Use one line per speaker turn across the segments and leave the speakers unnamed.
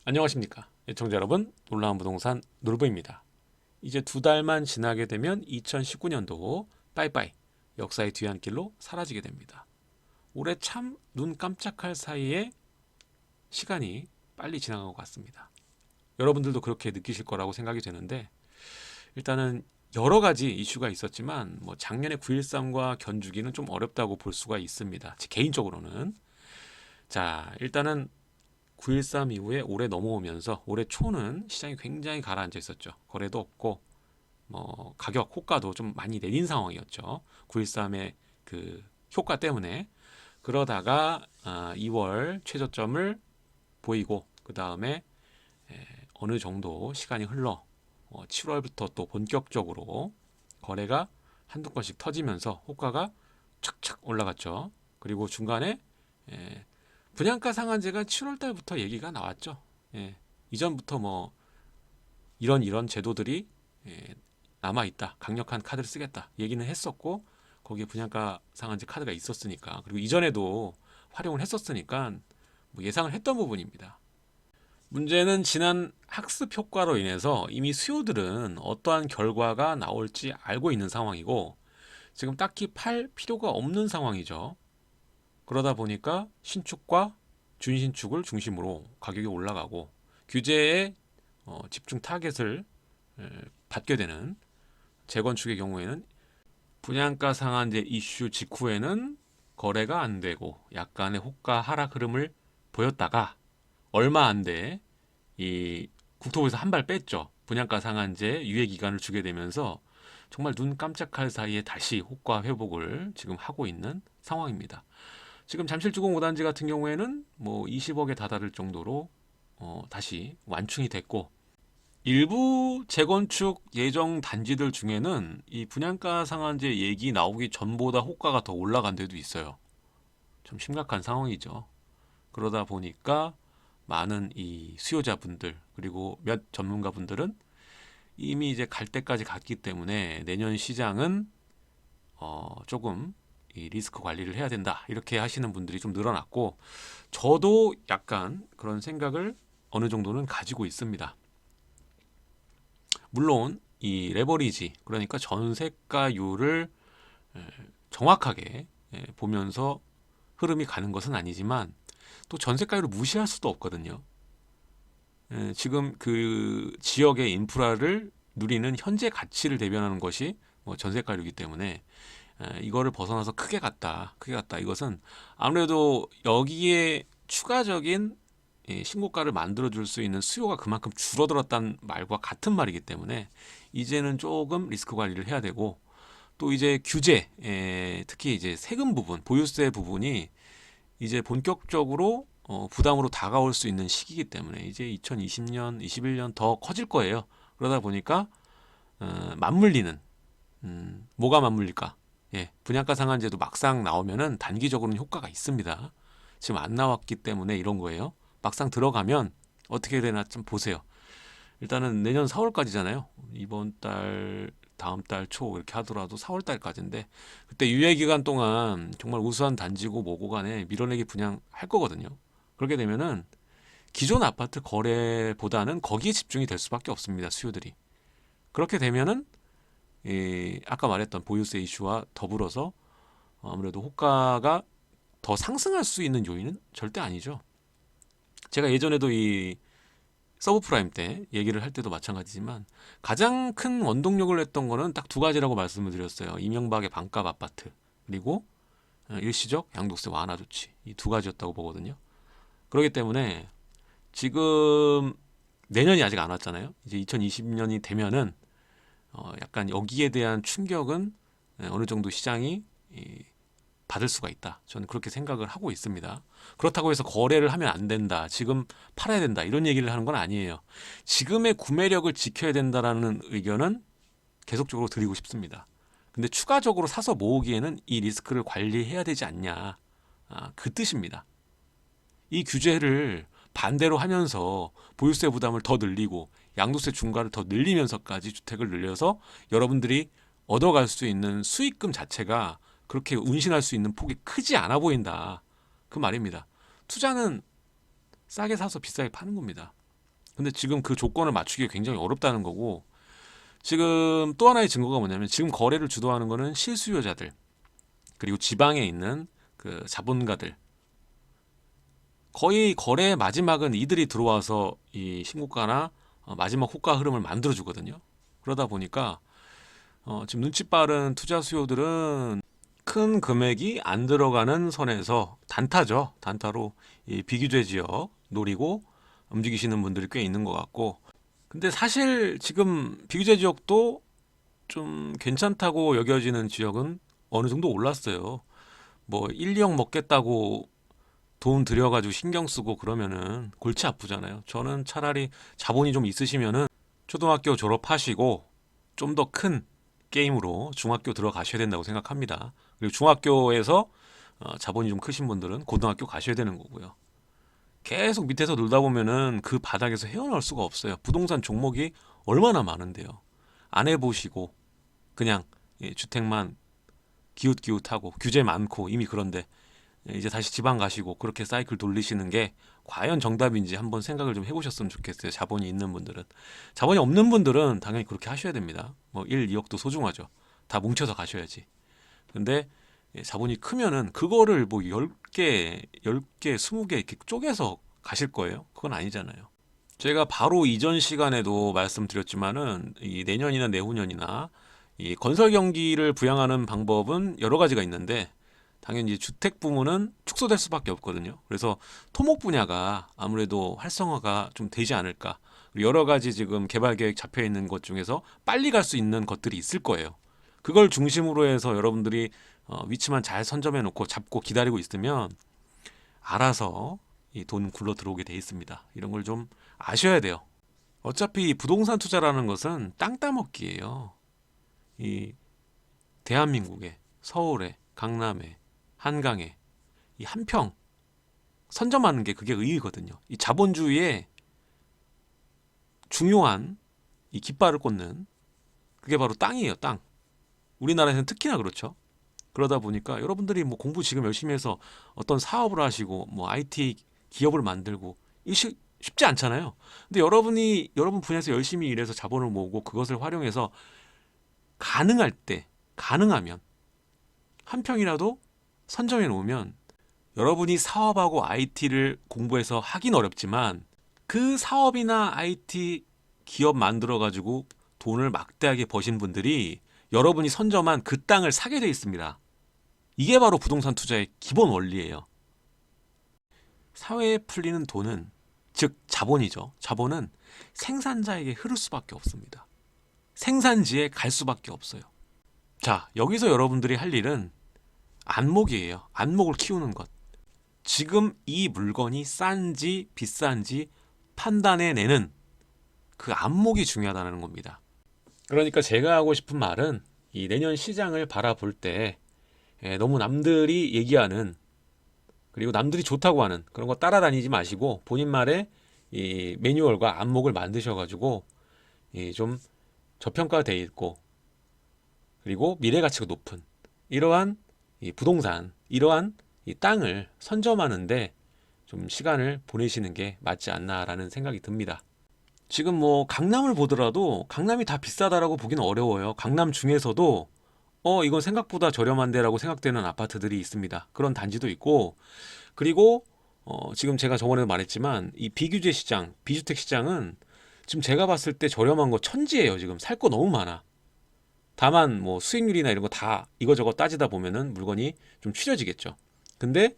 안녕하십니까 애청자 여러분, 놀라운 부동산 놀부입니다. 이제 2달만 지나게 되면 2019년도 빠이빠이 역사의 뒤안길로 사라지게 됩니다. 올해 참 눈 깜짝할 사이에 시간이 빨리 지나간 것 같습니다. 여러분들도 그렇게 느끼실 거라고 생각이 되는데, 일단은 여러 가지 이슈가 있었지만 작년에 9.13과 견주기는 좀 어렵다고 볼 수가 있습니다. 제 개인적으로는. 자, 일단은 9.13 이후에 올해 넘어오면서 올해 초는 시장이 굉장히 가라앉아 있었죠. 거래도 없고 가격 호가도 좀 많이 내린 상황이었죠. 9.13의 그 효과 때문에. 그러다가 2월 최저점을 보이고, 그 다음에 어느 정도 시간이 흘러 7월부터 또 본격적으로 거래가 한두 건씩 터지면서 호가가 착착 올라갔죠. 그리고 중간에 분양가 상한제가 7월 달부터 얘기가 나왔죠. 이전부터 이런 제도들이 남아 있다, 강력한 카드를 쓰겠다 얘기는 했었고, 거기에 분양가 상한제 카드가 있었으니까, 그리고 이전에도 활용을 했었으니까 예상을 했던 부분입니다. 문제는 지난 학습 효과로 인해서 이미 수요들은 어떠한 결과가 나올지 알고 있는 상황이고, 지금 딱히 팔 필요가 없는 상황이죠. 그러다 보니까 신축과 준신축을 중심으로 가격이 올라가고, 규제에 집중 타겟을 받게 되는 재건축의 경우에는 분양가 상한제 이슈 직후에는 거래가 안 되고 약간의 호가 하락 흐름을 보였다가, 얼마 안 돼 이 국토부에서 한 발 뺐죠. 분양가 상한제 유예 기간을 주게 되면서 정말 눈 깜짝할 사이에 다시 호가 회복을 지금 하고 있는 상황입니다. 지금 잠실주공 5단지 같은 경우에는 20억에 다다를 정도로 다시 완충이 됐고, 일부 재건축 예정 단지들 중에는 이 분양가 상한제 얘기 나오기 전보다 호가가 더 올라간 데도 있어요. 좀 심각한 상황이죠. 그러다 보니까 많은 이 수요자분들, 그리고 몇 전문가분들은 이미 이제 갈 때까지 갔기 때문에 내년 시장은 조금 이 리스크 관리를 해야 된다, 이렇게 하시는 분들이 좀 늘어났고, 저도 약간 그런 생각을 어느 정도는 가지고 있습니다. 물론 이 레버리지, 그러니까 전세가율을 정확하게 보면서 흐름이 가는 것은 아니지만, 또 전세가율을 무시할 수도 없거든요. 지금 그 지역의 인프라를 누리는 현재 가치를 대변하는 것이 전세가율이기 때문에, 이거를 벗어나서 크게 갔다, 이것은 아무래도 여기에 추가적인 신고가를 만들어 줄 수 있는 수요가 그만큼 줄어들었다는 말과 같은 말이기 때문에, 이제는 조금 리스크 관리를 해야 되고, 또 이제 규제, 특히 이제 세금 부분, 보유세 부분이 이제 본격적으로 부담으로 다가올 수 있는 시기이기 때문에, 이제 2020년, 21년 더 커질 거예요. 그러다 보니까 맞물리는, 뭐가 맞물릴까? 분양가 상한제도 막상 나오면은 단기적으로는 효과가 있습니다. 지금 안 나왔기 때문에 이런 거예요. 막상 들어가면 어떻게 되나 좀 보세요. 일단은 내년 4월까지잖아요. 이번 달, 다음 달 초 이렇게 하더라도 4월 달까지인데, 그때 유예 기간 동안 정말 우수한 단지고 뭐고 간에 밀어내기 분양할 거거든요. 그렇게 되면은 기존 아파트 거래보다는 거기에 집중이 될 수밖에 없습니다, 수요들이. 그렇게 되면은 아까 말했던 보유세 이슈와 더불어서 아무래도 호가가 더 상승할 수 있는 요인은 절대 아니죠. 제가 예전에도 이 서브프라임 때 얘기를 할 때도 마찬가지지만, 가장 큰 원동력을 냈던 거는 딱 두 가지라고 말씀을 드렸어요. 이명박의 반값 아파트, 그리고 일시적 양도세 완화 조치, 이 두 가지였다고 보거든요. 그렇기 때문에 지금 내년이 아직 안 왔잖아요. 이제 2020년이 되면은 약간 여기에 대한 충격은 어느 정도 시장이 받을 수가 있다, 저는 그렇게 생각을 하고 있습니다. 그렇다고 해서 거래를 하면 안 된다, 지금 팔아야 된다, 이런 얘기를 하는 건 아니에요. 지금의 구매력을 지켜야 된다라는 의견은 계속적으로 드리고 싶습니다. 근데 추가적으로 사서 모으기에는 이 리스크를 관리해야 되지 않냐, 그 뜻입니다. 이 규제를 반대로 하면서 보유세 부담을 더 늘리고 양도세 중과를 더 늘리면서까지 주택을 늘려서 여러분들이 얻어갈 수 있는 수익금 자체가 그렇게 운신할 수 있는 폭이 크지 않아 보인다, 그 말입니다. 투자는 싸게 사서 비싸게 파는 겁니다. 근데 지금 그 조건을 맞추기가 굉장히 어렵다는 거고, 지금 또 하나의 증거가 뭐냐면 지금 거래를 주도하는 거는 실수요자들, 그리고 지방에 있는 그 자본가들, 거의 거래의 마지막은 이들이 들어와서 이 신고가나 마지막 호가 흐름을 만들어 주거든요. 그러다 보니까 지금 눈치 빠른 투자 수요들은 큰 금액이 안 들어가는 선에서 단타죠. 단타로 이 비규제 지역 노리고 움직이시는 분들이 꽤 있는 것 같고, 근데 사실 지금 비규제 지역도 좀 괜찮다고 여겨지는 지역은 어느 정도 올랐어요. 뭐 1, 2억 먹겠다고 돈 들여가지고 신경 쓰고 그러면은 골치 아프잖아요. 저는 차라리 자본이 좀 있으시면은 초등학교 졸업하시고 좀 더 큰 게임으로 중학교 들어가셔야 된다고 생각합니다. 그리고 중학교에서 자본이 좀 크신 분들은 고등학교 가셔야 되는 거고요. 계속 밑에서 놀다 보면은 그 바닥에서 헤어나올 수가 없어요. 부동산 종목이 얼마나 많은데요. 안 해보시고 그냥 주택만 기웃기웃하고 규제 많고 이미 그런데 이제 다시 지방 가시고 그렇게 사이클 돌리시는 게 과연 정답인지 한번 생각을 좀 해보셨으면 좋겠어요. 자본이 있는 분들은. 자본이 없는 분들은 당연히 그렇게 하셔야 됩니다. 뭐 1, 2억도 소중하죠. 다 뭉쳐서 가셔야지. 근데 자본이 크면은 그거를 뭐 10개, 10개, 20개 이렇게 쪼개서 가실 거예요? 그건 아니잖아요. 제가 바로 이전 시간에도 말씀드렸지만은 이 내년이나 내후년이나 이 건설 경기를 부양하는 방법은 여러 가지가 있는데 당연히 이제 주택 부문은 축소될 수밖에 없거든요. 그래서 토목 분야가 아무래도 활성화가 좀 되지 않을까. 여러 가지 지금 개발 계획 잡혀 있는 것 중에서 빨리 갈 수 있는 것들이 있을 거예요. 그걸 중심으로 해서 여러분들이 위치만 잘 선점해 놓고 잡고 기다리고 있으면 알아서 이 돈 굴러 들어오게 돼 있습니다. 이런 걸 좀 아셔야 돼요. 어차피 부동산 투자라는 것은 땅 따먹기예요. 이 대한민국에 서울에 강남에 한강에 이 한 평 선점하는 게 그게 의의거든요. 이 자본주의의 중요한 이 깃발을 꽂는 그게 바로 땅이에요. 땅. 우리나라에서는 특히나 그렇죠. 그러다 보니까 여러분들이 뭐 공부 지금 열심히 해서 어떤 사업을 하시고 뭐 IT 기업을 만들고 이 쉽지 않잖아요. 근데 여러분이 여러분 분야에서 열심히 일해서 자본을 모으고 그것을 활용해서 가능할 때 가능하면 한 평이라도 선점해 놓으면 여러분이 사업하고 IT를 공부해서 하긴 어렵지만 그 사업이나 IT 기업 만들어 가지고 돈을 막대하게 버신 분들이 여러분이 선점한 그 땅을 사게 돼 있습니다. 이게 바로 부동산 투자의 기본 원리예요. 사회에 풀리는 돈은 즉 자본이죠. 자본은 생산자에게 흐를 수밖에 없습니다. 생산지에 갈 수밖에 없어요. 자, 여기서 여러분들이 할 일은 안목이에요. 안목을 키우는 것. 지금 이 물건이 싼지 비싼지 판단해내는 그 안목이 중요하다는 겁니다. 그러니까 제가 하고 싶은 말은 이 내년 시장을 바라볼 때 너무 남들이 얘기하는 그리고 남들이 좋다고 하는 그런 거 따라다니지 마시고 본인만의 이 매뉴얼과 안목을 만드셔가지고 좀 저평가돼 있고 그리고 미래 가치가 높은 이러한 이 부동산 이러한 이 땅을 선점하는데 좀 시간을 보내시는 게 맞지 않나라는 생각이 듭니다. 지금 뭐 강남을 보더라도 강남이 다 비싸다라고 보기는 어려워요. 강남 중에서도 이건 생각보다 저렴한데라고 생각되는 아파트들이 있습니다. 그런 단지도 있고 그리고 지금 제가 저번에도 말했지만 이 비규제 시장, 비주택 시장은 지금 제가 봤을 때 저렴한 거 천지예요. 지금 살 거 너무 많아. 다만 뭐 수익률이나 이런 거 다 이거저거 따지다 보면은 물건이 좀 추려지겠죠. 근데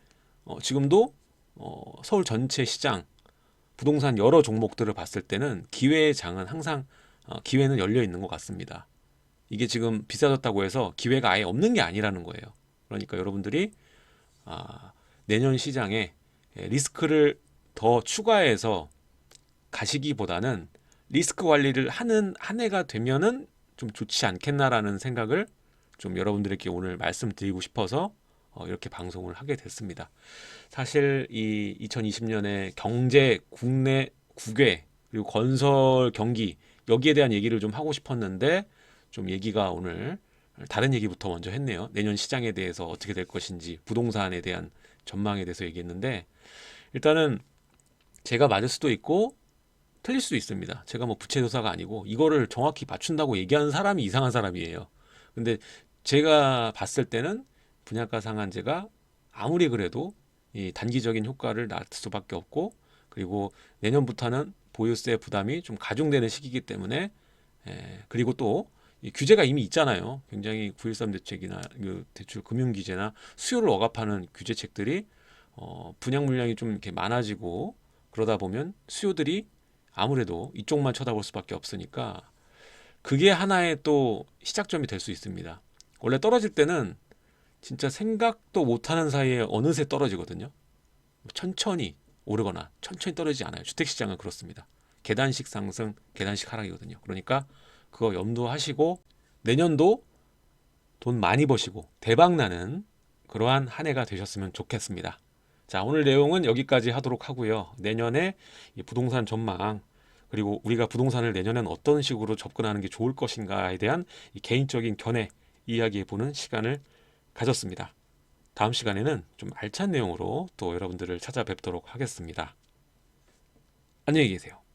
지금도 서울 전체 시장 부동산 여러 종목들을 봤을 때는 기회의 장은 항상 기회는 열려 있는 것 같습니다. 이게 지금 비싸졌다고 해서 기회가 아예 없는 게 아니라는 거예요. 그러니까 여러분들이 내년 시장에 리스크를 더 추가해서 가시기보다는 리스크 관리를 하는 한 해가 되면은 좀 좋지 않겠나라는 생각을 좀 여러분들에게 오늘 말씀드리고 싶어서 이렇게 방송을 하게 됐습니다. 사실 이 2020년에 경제, 국내, 국외 그리고 건설 경기 여기에 대한 얘기를 좀 하고 싶었는데 좀 얘기가 오늘 다른 얘기부터 먼저 했네요. 내년 시장에 대해서 어떻게 될 것인지 부동산에 대한 전망에 대해서 얘기했는데 일단은 제가 맞을 수도 있고 틀릴 수 있습니다. 제가 뭐 부채도사가 아니고 이거를 정확히 맞춘다고 얘기하는 사람이 이상한 사람이에요. 근데 제가 봤을 때는 분양가 상한제가 아무리 그래도 이 단기적인 효과를 낳을 수밖에 없고, 그리고 내년부터는 보유세 부담이 좀 가중되는 시기이기 때문에, 그리고 또 이 규제가 이미 있잖아요. 굉장히 9.13 대책이나 그 대출 금융 규제나 수요를 억압하는 규제책들이 분양 물량이 좀 이렇게 많아지고, 그러다 보면 수요들이 아무래도 이쪽만 쳐다볼 수밖에 없으니까 그게 하나의 또 시작점이 될 수 있습니다. 원래 떨어질 때는 진짜 생각도 못하는 사이에 어느새 떨어지거든요. 천천히 오르거나 천천히 떨어지지 않아요. 주택시장은 그렇습니다. 계단식 상승, 계단식 하락이거든요. 그러니까 그거 염두하시고 내년도 돈 많이 버시고 대박 나는 그러한 한 해가 되셨으면 좋겠습니다. 자, 오늘 내용은 여기까지 하도록 하고요. 내년에 이 부동산 전망, 그리고 우리가 부동산을 내년엔 어떤 식으로 접근하는 게 좋을 것인가에 대한 이 개인적인 견해 이야기해 보는 시간을 가졌습니다. 다음 시간에는 좀 알찬 내용으로 또 여러분들을 찾아뵙도록 하겠습니다. 안녕히 계세요.